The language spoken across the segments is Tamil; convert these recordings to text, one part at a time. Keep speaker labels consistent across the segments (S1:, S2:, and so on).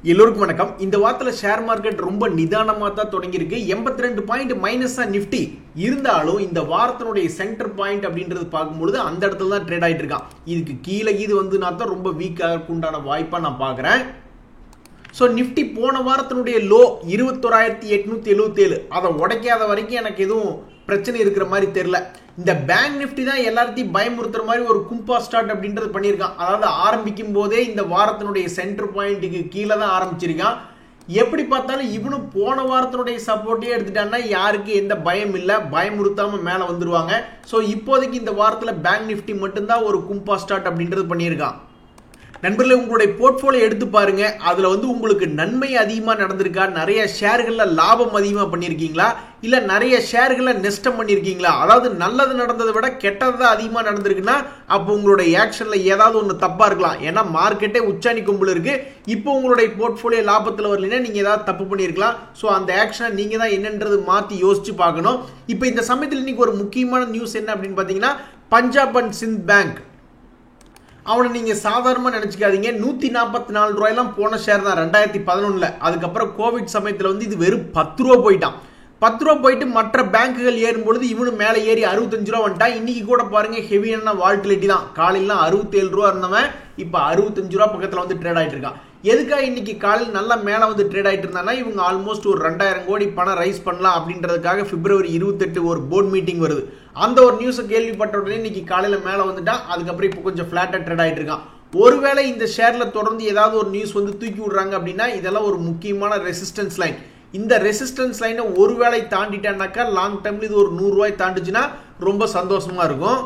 S1: எல்லோருக்கும் வணக்கம். இந்த வாரத்துல ஷேர் மார்க்கெட் ரொம்ப நிதானமா தான் தொடங்கி இருக்கு. 82 பாயிண்ட் மைனஸா நிஃப்டி இருந்தாலும் இந்த வாரத்தினுடைய சென்டர் பாயிண்ட் அப்படின்றது பார்க்கும்பொழுது அந்த இடத்துல தான் ட்ரேட் ஆயிட்டு இருக்கான். இதுக்கு கீழே இது வந்து நான் தான் ரொம்ப வீக்காக உண்டான வாய்ப்பா நான் பாக்குறேன். ஸோ நிஃப்டி போன வாரத்தினுடைய லோ 21,877 அதை உடைக்காத வரைக்கும் எனக்கு எதுவும் பிரச்சனை இருக்கிற மாதிரி தெரியல. இந்த பேங்க் நிஃப்டி தான் எல்லாத்தையும் பயமுறுத்துற மாதிரி ஒரு கும்பா ஸ்டார்ட் அப்படின்றது பண்ணியிருக்கான். அதாவது ஆரம்பிக்கும் போதே இந்த வாரத்தினுடைய சென்டர் பாயிண்ட்டுக்கு கீழே தான் ஆரம்பிச்சிருக்கான். எப்படி பார்த்தாலும் இவனும் போன வாரத்தினுடைய சப்போர்ட்டே எடுத்துட்டான்னா யாருக்கு எந்த பயம் இல்லை, பயமுறுத்தாம மேலே வந்துருவாங்க. ஸோ இப்போதைக்கு இந்த வாரத்தில் பேங்க் நிஃப்டி மட்டும்தான் ஒரு கும்பா ஸ்டார்ட் அப்படின்றது பண்ணியிருக்கான். நண்பர்களே, உங்களுடைய போர்ட்ஃபோலியோ எடுத்து பாருங்க. அதுல வந்து உங்களுக்கு நன்மை அதிகமா நடந்திருக்கா, நிறைய ஷேர்கள்ல லாபம் அதிகமா பண்ணிருக்கீங்களா, இல்ல நிறைய ஷேர்கள்ல நஷ்டம் பண்ணிருக்கீங்களா? அதாவது நல்லது நடந்ததை விட கெட்டது அதிகமா நடந்திருக்குன்னா அப்போ உங்களுடைய ஆக்ஷன்ல ஏதாவது ஒன்று தப்பா இருக்கலாம். ஏன்னா மார்க்கெட்டே உச்சாணி கும்பல் இருக்கு. இப்போ உங்களுடைய போர்ட்ஃபோலியோ லாபத்தில் வரலைன்னா நீங்க ஏதாவது தப்பு பண்ணிருக்கலாம். ஸோ அந்த ஆக்ஷனை நீங்க தான் என்னன்றது மாத்தி யோசிச்சு பார்க்கணும். இப்போ இந்த சமயத்தில் இன்னைக்கு ஒரு முக்கியமான நியூஸ் என்ன அப்படின்னு பாத்தீங்கன்னா, பஞ்சாப் அண்ட் சிந்த் பேங்க் அவனை நீங்க சாதாரணமா நினைச்சுக்காதீங்க. 144 ரூபாயெல்லாம் போன ஷேர் தான் 2011. அதுக்கப்புறம் கோவிட் சமயத்துல வந்து இது வெறும் 10 ரூபா போயிட்டான். 10 ரூபா போயிட்டு மற்ற பேங்குகள் ஏறும் பொழுது இவனு மேலே ஏறி 65 ரூபா வந்துட்டான். இன்னைக்கு கூட பாருங்க ஹெவியான வால்டிலிட்டி தான். காலையில 67 ரூபா இருந்தவன் இப்ப 65 ரூபா பக்கத்துல வந்து ட்ரேட் ஆயிட்டு இருக்கான். எதுக்காக இன்னைக்கு காலையில் நல்லா மேலே வந்து ட்ரேட் ஆயிட்டு இருந்தானா, இவங்க ஆல்மோஸ்ட் ஒரு 2000 கோடி பணம் ரைஸ் பண்ணலாம் அப்படின்றதுக்காக பிப்ரவரி 28 ஒரு போர்ட் மீட்டிங் வருது. அந்த ஒரு நியூஸை கேள்விப்பட்ட உடனே இன்னைக்கு காலையில் மேலே வந்துட்டான். அதுக்கப்புறம் இப்போ கொஞ்சம் ஃபிளாட்டாக ட்ரேட் ஆயிட்டு இருக்கான். ஒருவேளை இந்த ஷேர்ல தொடர்ந்து ஏதாவது ஒரு நியூஸ் வந்து தூக்கி விடுறாங்க அப்படின்னா இதெல்லாம் ஒரு முக்கியமான ரெசிஸ்டன்ஸ் லைன். இந்த ரெசிஸ்டன்ஸ் லைனை ஒருவேளை தாண்டிட்டானாக்கா லாங் டேர்ம்ல இது ஒரு 100 ரூபாய் தாண்டிச்சுன்னா ரொம்ப சந்தோஷமா இருக்கும்.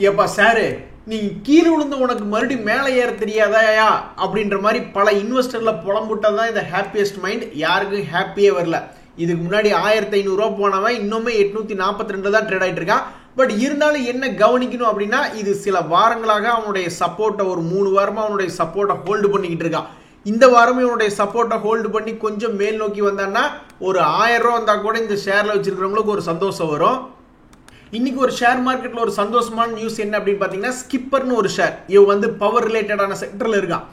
S1: ஏப்பா சாரு, நீ கீழே விழுந்த உனக்கு மறுபடியும் மேலே ஏற தெரியாதாயா அப்படின்ற மாதிரி பல இன்வெஸ்டர்ல புலம்புட்டதான் இந்த ஹாப்பியஸ்ட் மைண்ட். யாருக்கும் ஹாப்பியே வரல. இதுக்கு முன்னாடி 1500 ரூபா போனவன் இன்னுமே 842 தான் ட்ரேட் ஆயிட்டு இருக்கான். பட் இருந்தாலும் என்ன கவனிக்கணும் அப்படின்னா, இது சில வாரங்களாக அவனுடைய சப்போர்ட்டை ஒரு 3 வாரமா அவனுடைய சப்போர்ட்டை ஹோல்டு பண்ணிக்கிட்டு இருக்கான். இந்த வாரமே இவனுடைய சப்போர்ட்டை ஹோல்டு பண்ணி கொஞ்சம் மேல் நோக்கி வந்தான்னா ஒரு 1000 ரூபா வந்தா கூட இந்த ஷேர்ல வச்சிருக்கிறவங்களுக்கு ஒரு சந்தோஷம் வரும். இன்னைக்கு ஒரு ஷேர் மார்க்கெட்ல ஒரு சந்தோஷமான நியூஸ் என்ன அப்படின்னு பாத்தீங்கன்னா, ஸ்கிப்பர்னு ஒரு ஷேர். இவன் வந்து பவர் ரிலேட்டடான செக்டர்ல இருக்கான்.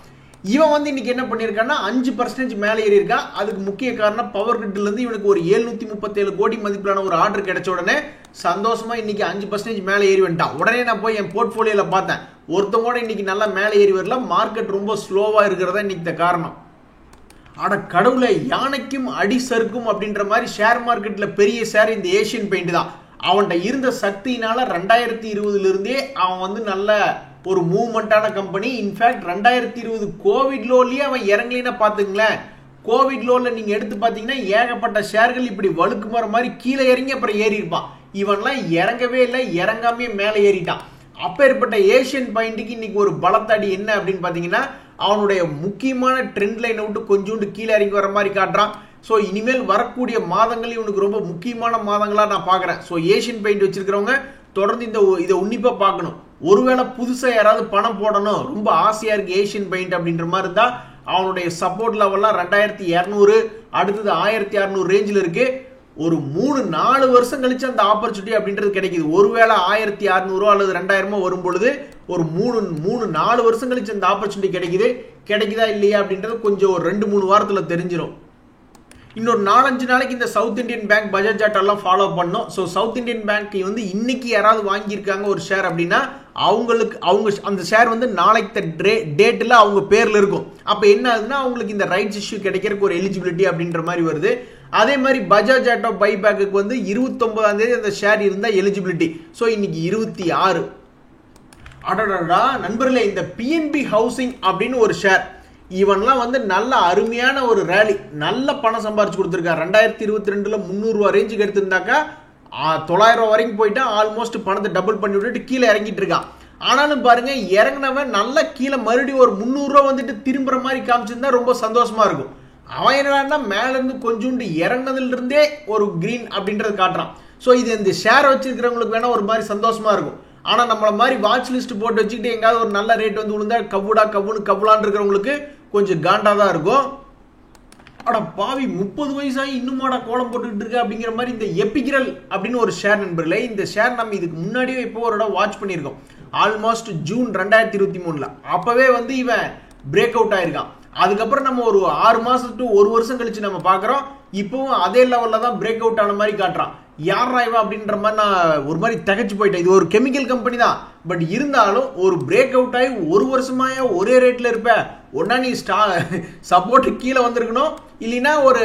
S1: இவன் வந்து இன்னைக்கு என்ன பண்ணிருக்கான்னா 5% மேலே ஏறி இருக்கான். அதுக்கு முக்கிய காரணம் பவர் கிரிட்ல இருந்து இவனுக்கு ஒரு 737 கோடி மதிப்பிலான ஒரு ஆர்டர் கிடைச்ச உடனே சந்தோஷமா இன்னைக்கு 5% மேலே ஏறி வந்துட்டான். உடனே நான் போய் என் போர்ட்ஃபோலியோல பார்த்தேன், ஒருத்தவங்க கூட இன்னைக்கு நல்லா மேலே ஏறி வரல. மார்க்கெட் ரொம்ப ஸ்லோவா இருக்கிறதா இன்னைக்கு காரணம். ஆனா கடவுளை, யானைக்கும் அடி சறுக்கும் அப்படின்ற மாதிரி ஷேர் மார்க்கெட்ல பெரிய ஷேர் இந்த ஏசியன் பெயிண்ட் தான். அவன்கிட்ட இருந்த சக்தியினால 2020 இருந்தே அவன் வந்து நல்ல ஒரு மூவ்மெண்டான கம்பெனி. இன்ஃபேக்ட் 2020 கோவிட் லோலயே அவன் இறங்கலினா பாத்துங்களேன். கோவிட் லோல நீங்க எடுத்து பாத்தீங்கன்னா ஏகப்பட்ட ஷேர்கள் இப்படி வழுக்கு மர மாதிரி கீழே இறங்கி அப்புறம் ஏறி இருப்பான். இவன்லாம் இறங்கவே இல்லை, இறங்காமே மேலே ஏறிட்டான். அப்பேற்பட்ட ஏசியன் பாயிண்ட்டுக்கு இன்னைக்கு ஒரு பலத்தாடி என்ன அப்படின்னு பாத்தீங்கன்னா, அவனுடைய முக்கியமான ட்ரெண்ட் லைனை விட்டு கொஞ்சோண்டு கீழே இறங்கி வர மாதிரி காட்டுறான். ஸோ இனிமேல் வரக்கூடிய மாதங்கள் இவனுக்கு ரொம்ப முக்கியமான மாதங்களா நான் பாக்குறேன். ஸோ ஏசியன் பெயிண்ட் வச்சிருக்கிறவங்க தொடர்ந்து இதை உன்னிப்பா பார்க்கணும். ஒருவேளை புதுசா யாராவது பணம் போடணும், ரொம்ப ஆசையா இருக்கு ஏசியன் பெயிண்ட் அப்படின்ற மாதிரி இருந்தா அவனுடைய சப்போர்ட் லெவல்லாம் 2200, அடுத்தது 1600 ரேஞ்சில் இருக்கு. ஒரு 3-4 வருஷம் கழிச்சு அந்த ஆப்பர்ச்சுனிட்டி அப்படின்றது கிடைக்குது. ஒருவேளை 1600 அல்லது 2000 வரும் பொழுது ஒரு 3-4 வருஷம் கழிச்சு அந்த ஆப்பர்ச்சுனிட்டி கிடைக்குதா இல்லையா அப்படின்றது கொஞ்சம் ஒரு 2-3 வாரத்துல தெரிஞ்சிடும். இன்னொரு 4-5 நாளைக்கு இந்த சவுத் இந்தியன் பேங்க், பஜாஜ் எல்லாம் ஃபாலோ பண்ணும். ஸோ சவுத் இந்தியன் பேங்க் வந்து இன்னைக்கு யாராவது வாங்கியிருக்காங்க ஒரு ஷேர் அப்படின்னா அவங்க அந்த ஷேர் வந்து நாளைக்கு டேட்ல அவங்க பேர்ல இருக்கும். அப்ப என்ன ஆகுதுன்னா அவங்களுக்கு இந்த ரைட்ஸ் இஷ்யூ கிடைக்கிறதுக்கு ஒரு எலிஜிபிலிட்டி அப்படின்ற மாதிரி வருது. அதே மாதிரி பஜாஜ் ஆட்டோ பைபேக்கு வந்து 29ஆம் தேதி அந்த ஷேர் இருந்தா எலிஜிபிலிட்டி. ஸோ இன்னைக்கு 26. அடடா நண்பர்களே, இந்த பிஎன்பி ஹவுசிங் அப்படின்னு ஒரு ஷேர், இவன்லாம் வந்து நல்ல அருமையான ஒரு ரேலி, நல்ல பணம் சம்பாரிச்சு கொடுத்துருக்காரு. 2022 300 ரூபா ரேஞ்சுக்கு எடுத்திருந்தாக்கா 900 ரூபா வரைக்கும் போயிட்டா ஆல்மோஸ்ட் பணத்தை டபுள் பண்ணி விட்டுட்டு கீழே இறங்கிட்டு இருக்கான். ஆனாலும் பாருங்க, இறங்கினவன் நல்ல கீழே மறுபடியும் ஒரு 300 ரூபா வந்துட்டு திரும்புற மாதிரி காமிச்சிருந்தா ரொம்ப சந்தோஷமா இருக்கும். அவன் என்னன்னா மேல இருந்து கொஞ்சோண்டு இறங்கினதுல இருந்தே ஒரு கிரீன் அப்படின்றது காட்டுறான். ஸோ இது இந்த ஷேர் வச்சிருக்கிறவங்களுக்கு வேணா ஒரு மாதிரி சந்தோஷமா இருக்கும். ஆனா நம்மள மாதிரி வாட்ச் லிஸ்ட் போட்டு வச்சுக்கிட்டு எங்காவது ஒரு நல்ல ரேட் வந்து விழுந்தா கவுலான்னு இருக்கிறவங்களுக்கு கொஞ்சம் காண்டா தான் இருக்கும். அட பாவி, 30 வயசாகி இன்னுமாடா கோலம் போட்டுக்கிட்டு இருக்கு அப்படிங்கிற மாதிரி இந்த எபிகிரல் அப்படின்னு ஒரு ஷேர் நண்பர்களே. இந்த ஷேர் நம்ம இதுக்கு முன்னாடியே இப்போ ஒரு இடம் வாட்ச் பண்ணியிருக்கோம். Almost June 2023. அப்பவே வந்து இவன் பிரேக் அவுட் ஆயிருக்கான். அதுக்கப்புறம் நம்ம ஒரு 6 மாசம் டு 1 வருஷம் கழிச்சு நம்ம பாக்குறோம் இப்பவும் அதே லெவல்ல தான் பிரேக் அவுட் ஆன மாதிரி காட்டுறான். யாரா இவன் அப்படின்ற மாதிரி நான் ஒரு மாதிரி தகச்சு போயிட்டேன். இது ஒரு கெமிக்கல் கம்பெனி தான், பட் இருந்தாலும் ஒரு பிரேக் அவுட் ஆகி 1 வருஷமாயா ஒரே ரேட்ல இருப்ப. ஒன்னா நீ சப்போர்ட் கீழே வந்திருக்கணும், இல்லைன்னா ஒரு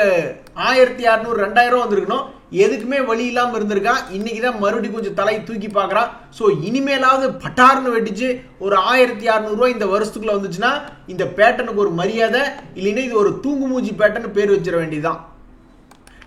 S1: 1600 2000 வந்திருக்கணும். எதுக்குமே வழி இல்லாம இருந்திருக்கான். இன்னைக்குதான் மறுபடியும் கொஞ்சம் தலை தூக்கி பாக்குறான். சோ இனிமேலாவது பட்டார்னு வெட்டிச்சு ஒரு 1600 ரூபாய் இந்த வருஷத்துக்குள்ள வந்துச்சுன்னா இந்த பேட்டனுக்கு ஒரு மரியாதை, இல்லைன்னா இது ஒரு தூங்கு மூஞ்சி பேட்டன் பேர் வச்சிட வேண்டியதுதான்.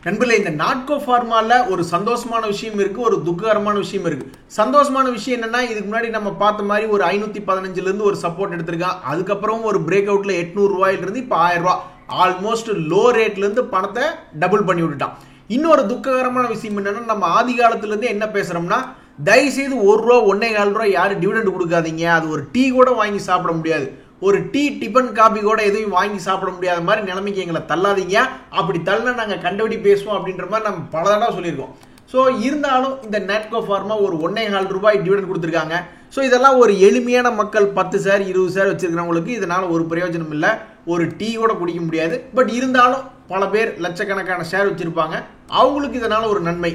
S1: நண்பர்களே, இந்த நாட்கோ ஃபார்மால ஒரு சந்தோஷமான விஷயம் இருக்கு, ஒரு துக்ககரமான விஷயம் இருக்கு. சந்தோஷமான விஷயம் என்னன்னா, இதுக்கு முன்னாடி நம்ம பார்த்த மாதிரி ஒரு 515 இருந்து ஒரு சப்போர்ட் எடுத்திருக்கான். அதுக்கப்புறம் ஒரு பிரேக் அவுட்ல 800 ரூபாயில இருந்து இப்ப 1000 ரூபாய் ஆல்மோஸ்ட் லோ ரேட்ல இருந்து பணத்தை டபுள் பண்ணி விட்டுட்டான். இன்னொரு துக்ககரமான விஷயம் என்னன்னா, நம்ம ஆதி காலத்துல இருந்து என்ன பேசுறோம்னா, தயவு செய்து 1 ரூபா 1.25 ரூபாய் யாரும் டிவிடெண்ட் கொடுக்காதீங்க, அது ஒரு டீ கூட வாங்கி சாப்பிட முடியாது, ஒரு டீ டிபன் காபி கூட எதையும் வாங்கி சாப்பிட முடியாத மாதிரி நிலைமைக்கு எங்களை தள்ளாதீங்க, அப்படி தள்ள நாங்கள் கண்டபடி பேசுவோம் அப்படின்ற மாதிரி நம்ம பல தடவை சொல்லியிருக்கோம். ஸோ இருந்தாலும் இந்த நாட்கோ ஃபார்மா ஒரு 1.25 ரூபாய் டிவிடெண்ட் கொடுத்துருக்காங்க. ஸோ இதெல்லாம் ஒரு எளிமையான மக்கள் 10 ஷேர் 20 ஷேர் வச்சிருக்கிறவங்களுக்கு இதனால ஒரு பிரயோஜனம் இல்லை, ஒரு டீ கூட குடிக்க முடியாது. பட் இருந்தாலும் பல பேர் லட்சக்கணக்கான ஷேர் வச்சிருப்பாங்க, அவங்களுக்கு இதனால ஒரு நன்மை.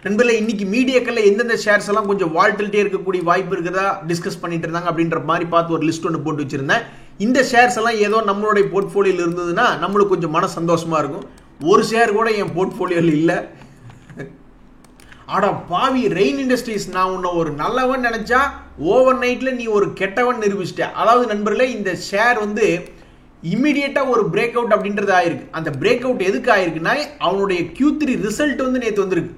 S1: நண்பர்களே, இன்னைக்கு மீடியாக்கள்ல எந்தெந்த ஷேர்ஸ் எல்லாம் கொஞ்சம் வால்டிலிட்டி இருக்கக்கூடிய வாய்ப்பு இருக்கிறதா டிஸ்கஸ் பண்ணிட்டு இருந்தாங்க அப்படின்ற மாதிரி பார்த்து ஒரு லிஸ்ட் ஒன்று போட்டு வச்சிருந்தேன். இந்த ஷேர்ஸ் எல்லாம் ஏதோ நம்மளுடைய போர்ட்ஃபோலியோல இருந்ததுன்னா நம்மளுக்கு கொஞ்சம் மன சந்தோஷமா இருக்கும். ஒரு ஷேர் கூட என் போர்ட்ஃபோலியோல இல்லை. ஆடா பாவி, ரெயின் இண்டஸ்ட்ரீஸ், நான் உன்னை ஒரு நல்லவன் நினைச்சா ஓவர் நைட்ல நீ ஒரு கெட்டவன் நிரூபிச்சிட்ட. அதாவது நண்பர்களே, இந்த ஷேர் வந்து இமிடியேட்டா ஒரு பிரேக் அவுட் அப்படின்றது ஆயிருக்கு. அந்த பிரேக் அவுட் எதுக்கு ஆயிருக்குன்னா, அவனுடைய Q3 ரிசல்ட் வந்து நேற்று வந்திருக்கு.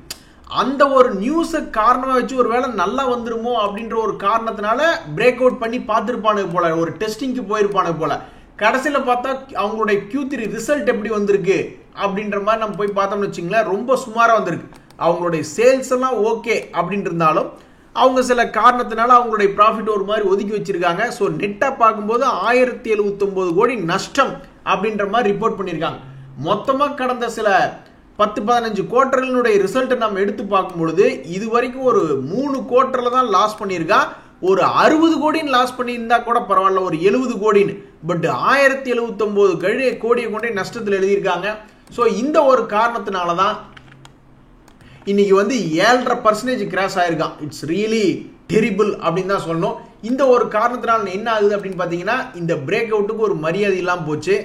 S1: அந்த ஒரு நியூஸை காரணமா வச்சு ஒருவேளை நல்லா வந்துருமோ அப்படின்ற ஒரு காரணத்தினால பிரேக் அவுட் பண்ணி பார்த்துருப்பானுங்க போல, ஒரு டெஸ்டிங்க்கு போயிருப்பானுங்க போல. கடைசியில் பார்த்தா அவங்களுடைய Q3 ரிசல்ட் எப்படி வந்திருக்கு அப்படின்ற மாதிரி நம்ம போய் பார்த்தோம்னு வச்சுங்களேன், ரொம்ப சுமாராக வந்திருக்கு. அவங்களுடைய சேல்ஸ் எல்லாம் ஓகே அப்படின்னு இருந்தாலும் அவங்க சில காரணத்தினால அவங்களுடைய ப்ராஃபிட் ஒரு மாதிரி ஒதுக்கி வச்சிருக்காங்க. ஸோ நெட்டாக பார்க்கும்போது 1079 கோடி நஷ்டம் அப்படின்ற மாதிரி ரிப்போர்ட் பண்ணியிருக்காங்க. மொத்தமாக கடந்த சில 10-15 குவார்டர்களுடைய ரிசல்ட்டை நம்ம எடுத்து பார்க்கும் பொழுது இது வரைக்கும் ஒரு 3 குவார்டர்ல தான் லாஸ் பண்ணியிருக்கான். ஒரு 60 கோடின்னு லாஸ் பண்ணியிருந்தா கூட பரவாயில்ல, ஒரு 70 கோடின்னு. பட் 1079 கோடியை கொண்டே நஷ்டத்தில் எழுதியிருக்காங்க. ஸோ இந்த ஒரு காரணத்தினால தான் இன்னைக்கு வந்து 7.5% கிராஷ் ஆயிருக்கான். இட்ஸ் ரியலி டெரிபிள் அப்படின்னு தான் சொல்லணும். இந்த ஒரு காரணத்தினால என்ன ஆகுது அப்படின்னு பார்த்தீங்கன்னா, இந்த பிரேக் அவுட்டுக்கு ஒரு மரியாதை இல்லாமல் போச்சு.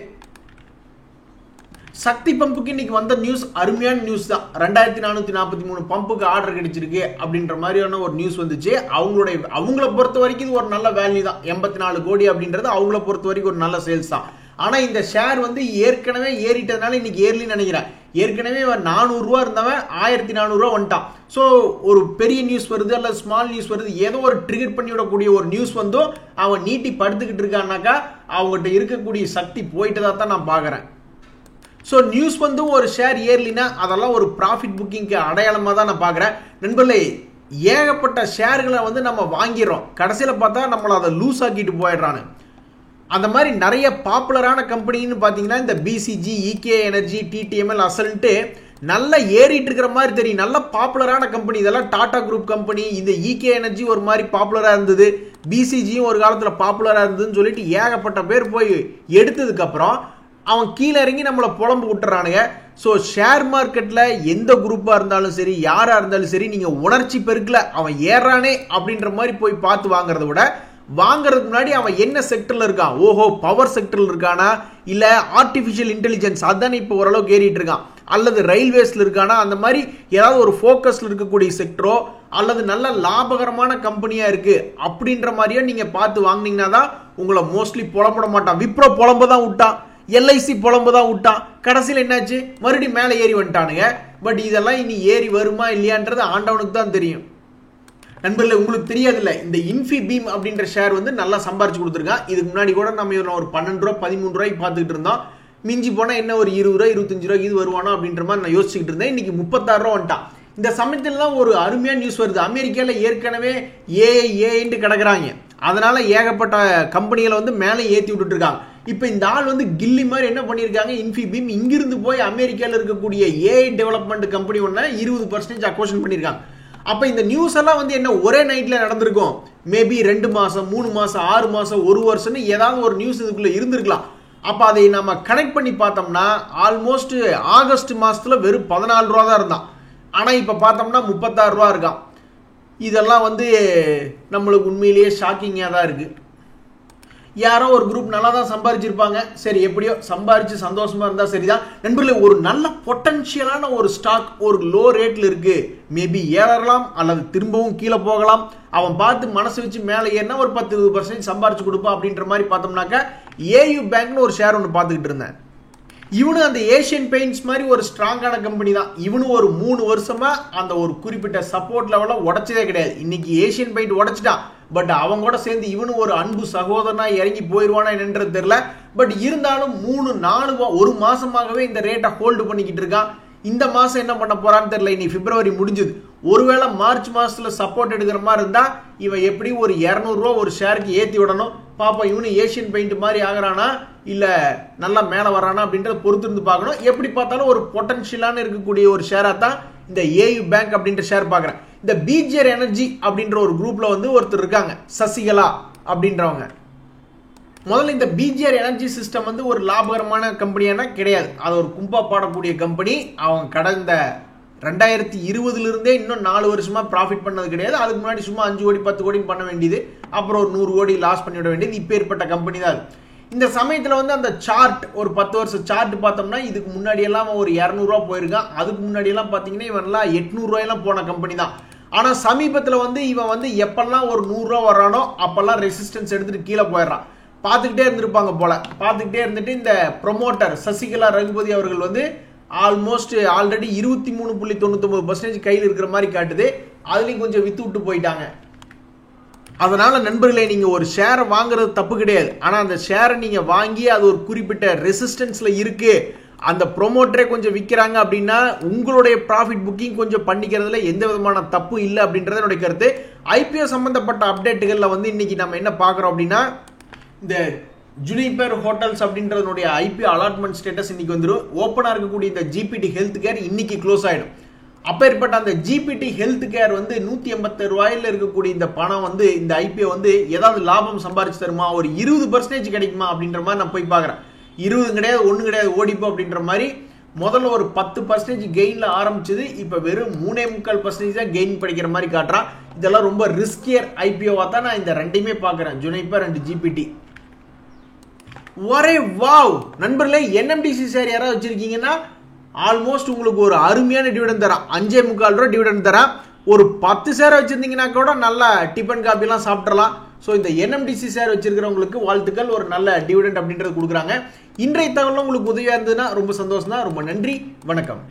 S1: சக்தி பம்புக்கு இன்னைக்கு வந்த நியூஸ் அருமையான நியூஸ் தான். 2443 பம்புக்கு ஆர்டர் கிடைச்சிருக்கு அப்படின்ற மாதிரியான ஒரு நியூஸ் வந்துச்சு. அவங்கள பொறுத்த வரைக்கும் இது ஒரு நல்ல வேல்யூ தான். 84 கோடி அப்படின்றது அவங்கள பொறுத்த வரைக்கும் ஒரு நல்ல சேல்ஸ் தான். ஆனா இந்த ஷேர் வந்து ஏற்கனவே ஏறிட்டதுனால இன்னைக்கு ஏர்லின்னு நினைக்கிறேன். ஏற்கனவே 400 ரூபா இருந்தவன் 1400 ரூபா வந்துட்டான். ஸோ ஒரு பெரிய நியூஸ் வருது அல்லது ஸ்மால் நியூஸ் வருது, ஏதோ ஒரு ட்ரிகர் பண்ணி விடக்கூடிய ஒரு நியூஸ் வந்து அவன் நீட்டி படுத்துக்கிட்டு இருக்கான்னாக்கா அவங்ககிட்ட இருக்கக்கூடிய சக்தி போயிட்டதா தான் நான் பாக்குறேன். ஸோ நியூஸ் வந்து ஒரு ஷேர் ஏர்லினா அதெல்லாம் ஒரு ப்ராஃபிட் புக்கிங்க்கு அடையாளமாக தான் நான் பார்க்குறேன். நண்பர்களே, ஏகப்பட்ட ஷேர்களை வந்து நம்ம வாங்கிடுறோம், கடைசியில் பார்த்தா நம்மளை அதை லூஸ் ஆக்கிட்டு போயிடுறானு. அந்த மாதிரி நிறைய பாப்புலரான கம்பெனின்னு பார்த்தீங்கன்னா இந்த பிசிஜி, இகே எனர்ஜி, டிடிஎம்எல், அசல்ட்டு நல்லா ஏறிட்டு இருக்கிற மாதிரி தெரியும். நல்ல பாப்புலரான கம்பெனி இதெல்லாம். டாடா குரூப் கம்பெனி, இந்த இகே எனர்ஜி ஒரு மாதிரி பாப்புலராக இருந்தது, பிசிஜியும் ஒரு காலத்தில் பாப்புலராக இருந்ததுன்னு சொல்லிட்டு ஏகப்பட்ட பேர் போய் எடுத்ததுக்கப்புறம் அவன் கீழே இறங்கி நம்மளை புலம்பு விட்டுறானுங்க. ஸோ ஷேர் மார்க்கெட்டில் எந்த குரூப்பாக இருந்தாலும் சரி, யாராக இருந்தாலும் சரி, நீங்கள் உணர்ச்சி பெருக்கல அவன் ஏறானே அப்படின்ற மாதிரி போய் பார்த்து வாங்குறத விட, வாங்குறதுக்கு முன்னாடி அவன் என்ன செக்டரில் இருக்கான், ஓஹோ பவர் செக்டரில் இருக்கானா, இல்லை ஆர்டிஃபிஷியல் இன்டெலிஜென்ஸ் அதானே இப்போ ஓரளவுக்கு ஏறிட்டு இருக்கான், அல்லது ரயில்வேஸில் இருக்கானா, அந்த மாதிரி ஏதாவது ஒரு ஃபோக்கஸில் இருக்கக்கூடிய செக்டரோ அல்லது நல்ல லாபகரமான கம்பெனியாக இருக்குது அப்படின்ற மாதிரியோ நீங்கள் பார்த்து வாங்கினீங்கன்னா தான் உங்களை மோஸ்ட்லி புலம்பட மாட்டான். விப்ரோ புலம்ப தான் விட்டான், எல்ஐசி புலம்பு தான் விட்டான், கடைசியில் என்னாச்சு மறுபடியும் மேலே ஏறி வந்துட்டானுங்க. பட் இதெல்லாம் இனி ஏறி வருமா இல்லையான்றது ஆண்டவனுக்கு தான் தெரியும். நண்பர்களே, உங்களுக்கு தெரியாதுல்ல, இந்த இன்ஃபி பீம் அப்படின்ற ஷேர் வந்து நல்லா சம்பாரிச்சு கொடுத்துருக்கான். இதுக்கு முன்னாடி கூட நம்ம ஒரு 12 ரூபா 13 ரூபாய்க்கு பார்த்துக்கிட்டு இருந்தோம். மிஞ்சி போனால் என்ன ஒரு 20 ரூபா 25 ரூபாய்க்கு இது வருவானோ அப்படின்ற மாதிரி நான் யோசிச்சுக்கிட்டு இருந்தேன். இன்னைக்கு 36 ரூபா வந்துட்டான். இந்த சமயத்தில் தான் ஒரு அருமையான நியூஸ் வருது. அமெரிக்காவில் ஏற்கனவே ஏஐன்ட்டு கிடக்குறாங்க, அதனால ஏகப்பட்ட கம்பெனிகளை வந்து மேலே ஏற்றி விட்டுட்டு இருக்காங்க. இப்போ இந்த ஆள் வந்து கில்லி மாதிரி என்ன பண்ணியிருக்காங்க, இன்ஃபிபீம் இங்கிருந்து போய் அமெரிக்காவில் இருக்கக்கூடிய ஏஐ டெவலப்மெண்ட் கம்பெனி ஒன்று 20% அக்வசிஷன் பண்ணியிருக்காங்க. அப்போ இந்த நியூஸ் எல்லாம் வந்து என்ன ஒரே நைட்டில் நடந்திருக்கும், மேபி 2 மாதம் 3 மாதம் 6 மாதம் 1 வருஷம்னு ஏதாவது ஒரு நியூஸ் இதுக்குள்ளே இருந்திருக்கலாம். அப்ப அதை நம்ம கனெக்ட் பண்ணி பார்த்தோம்னா ஆல்மோஸ்ட் ஆகஸ்ட் மாசத்துல வெறும் 14 ரூபா தான் இருந்தான். ஆனா இப்ப பார்த்தோம்னா 36 ரூபா இருக்கான். இதெல்லாம் வந்து நம்மளுக்கு உண்மையிலேயே ஷாக்கிங்கா தான் இருக்கு. யாரோ ஒரு குரூப் நல்லா தான் சம்பாரிச்சிருப்பாங்க. சரி, எப்படியோ சம்பாரிச்சு சந்தோஷமா இருந்தா சரிதான். நண்பர்களே, ஒரு நல்ல பொட்டன்ஷியலான ஒரு ஸ்டாக் ஒரு லோ ரேட்ல இருக்கு. மேபி ஏறலாம் அல்லது திரும்பவும் கீழே போகலாம். அவன் பார்த்து மனசு வச்சு மேலே ஏறினா ஒரு 10-20% சம்பாரிச்சு கொடுப்பான் அப்படின்ற மாதிரி பார்த்தோம்னாக்கா ஏயு பேங்க்னு ஒரு ஷேர் ஒன்று பார்த்துக்கிட்டு இருந்தேன். இவனு அந்த ஏஷியன் பெயிண்ட்ஸ் மாதிரி ஒரு ஸ்ட்ராங்கான கம்பெனி தான். இவனு ஒரு 3 வருஷமா அந்த ஒரு குறிப்பிட்ட சப்போர்ட் லெவல உடைச்சதே கிடையாது. இன்னைக்கு ஏஷியன் பெயிண்ட் உடைச்சிட்டான். பட் அவங்க கூட சேர்ந்து இவனு ஒரு அன்பு சகோதரனா இறங்கி போயிருவானா என்னன்றது தெரியல. பட் இருந்தாலும் 3-4 ஒரு மாசமாகவே இந்த ரேட்டை ஹோல்டு பண்ணிக்கிட்டு இருக்கான். இந்த மாசம் என்ன பண்ண போறான்னு தெரியல. இனி பிப்ரவரி முடிஞ்சது. ஒருவேளை மார்ச் மாசத்துல சப்போர்ட் எடுக்கிற மாதிரி இருந்தா இவன் எப்படி ஒரு 200 ரூபா ஒரு ஷேருக்கு ஏத்தி விடணும். பாப்பா இவனு ஏஷியன் பெயிண்ட் மாதிரி ஆகிறானா இல்ல நல்லா மேல வரானா அப்படின்றத பொறுத்து இருந்து பார்க்கணும். எப்படி பார்த்தாலும் ஒரு பொட்டன்ஷியலான இருக்கக்கூடிய ஒரு ஷேரா தான் இந்த ஏயு பேங்க் அப்படின்ற ஷேர் பார்க்குறேன். இந்த பிஜிஆர் எனர்ஜி அப்படின்ற ஒரு குரூப்ல வந்து ஒருத்தர் இருக்காங்க, சசிகலா அப்படின்றவங்க. முதல்ல இந்த பிஜிஆர் எனர்ஜி சிஸ்டம் வந்து ஒரு லாபகரமான கம்பெனியானா கிடையாது. அது ஒரு கும்பா பாடக்கூடிய கம்பெனி. அவங்க கடந்த 2020 இருந்தே இன்னும் 4 வருஷமா ப்ராஃபிட் பண்ணது கிடையாது. அதுக்கு முன்னாடி சும்மா 5 கோடி 10 கோடி பண்ண வேண்டியது, அப்புறம் ஒரு 100 கோடி லாஸ் பண்ணிவிட வேண்டியது. இப்போ ஏற்பட்ட கம்பெனி தான். இந்த சமயத்தில் வந்து அந்த சார்ட் ஒரு 10 வருஷம் சார்ட் பார்த்தோம்னா இதுக்கு முன்னாடி எல்லாம் ஒரு 200 ரூபா போயிருக்கான். அதுக்கு முன்னாடி எல்லாம் பார்த்தீங்கன்னா இவன்லாம் 800 ரூபாயெல்லாம் போன கம்பெனி தான். ஆனா சமீபத்தில் வந்து இவன் வந்து எப்பெல்லாம் ஒரு 100 ரூபா வரானோ அப்பெல்லாம் ரெசிஸ்டன்ஸ் எடுத்துட்டு கீழே போயிடுறான். பார்த்துக்கிட்டே இருந்திருப்பாங்க போல. பார்த்துக்கிட்டே இருந்துட்டு இந்த ப்ரொமோட்டர் சசிகலா ரகுபதி அவர்கள் வந்து ஆல்மோஸ்ட் ஆல்ரெடி 23.99% கையில் இருக்கிற மாதிரி காட்டுது. அதுலயும் கொஞ்சம் வித்து விட்டு போயிட்டாங்க. அதனால நண்பர்களே, நீங்க ஒரு ஷேரை வாங்குறது தப்பு கிடையாது. ஆனா அந்த ஷேரை நீங்க வாங்கி அது ஒரு குறிப்பிட்ட ரெசிஸ்டன்ஸ்ல இருக்கு, அந்த ப்ரொமோட்டரே கொஞ்சம் விற்கிறாங்க அப்படின்னா உங்களுடைய ப்ராஃபிட் புக்கிங் கொஞ்சம் பண்ணிக்கிறதுல எந்த விதமான தப்பு இல்லை அப்படின்றது என்னுடைய கருத்து. ஐபிஓ சம்பந்தப்பட்ட அப்டேட்டுகள்ல வந்து இன்னைக்கு நம்ம என்ன பார்க்குறோம் அப்படின்னா, இந்த ஜுனிபர் ஹோட்டல்ஸ் அப்படின்றதுடைய ஐபிஓ அலாட்மெண்ட் ஸ்டேட்டஸ் இன்னைக்கு வந்துடும். ஓப்பனாக இருக்கக்கூடிய இந்த ஜிபிடி ஹெல்த் கேர் இன்னைக்கு க்ளோஸ் ஆகிடும். அப்பேற்பட்ட அந்த ஜிபிடி ஹெல்த் கேர் வந்து 180 ரூபாயில இருக்கக்கூடிய இந்த பணம் வந்து இந்த ஐபிஓ வந்து ஏதாவது லாபம் சம்பாரிச்சு தருமா, ஒரு 20% கிடைக்குமா அப்படின்ற மாதிரி நான் போய் பார்க்குறேன். 20 கிடையாது, 1 கிடையாது, ஓடிப்போ அப்படின்ற மாதிரி முதல்ல ஒரு 10% கெயின்ல ஆரம்பிச்சது. இப்போ வெறும் 3.25% தான் கெயின் படிக்கிற மாதிரி காட்டுறான். இதெல்லாம் ரொம்ப ரிஸ்கியர் ஐபிஓவா தான் நான் இந்த ரெண்டையுமே பார்க்குறேன், ஜுனிபர் அண்ட் ஜிபிடி. ஒரே வாவ் நண்பர்களே, என்எம்டிசி ஷேர் யாராவது வச்சிருக்கீங்கன்னா ஆல்மோஸ்ட் உங்களுக்கு ஒரு அருமையான டிவிடெண்ட் தரான். 5.25 ரூபா டிவிடெண்ட் தரான். ஒரு 10 ஷேர் வச்சிருந்தீங்கன்னா கூட நல்ல டிபன் காப்பிலாம் சாப்பிடலாம். ஸோ இந்த என்எம்டிசி ஷேர் வச்சிருக்கிறவங்களுக்கு வாழ்த்துக்கள், ஒரு நல்ல டிவிடெண்ட் அப்படின்றது கொடுக்குறாங்க. இன்றைய தகவல் உங்களுக்கு உதவியாக இருந்ததுன்னா ரொம்ப சந்தோஷம் தான். ரொம்ப நன்றி, வணக்கம்.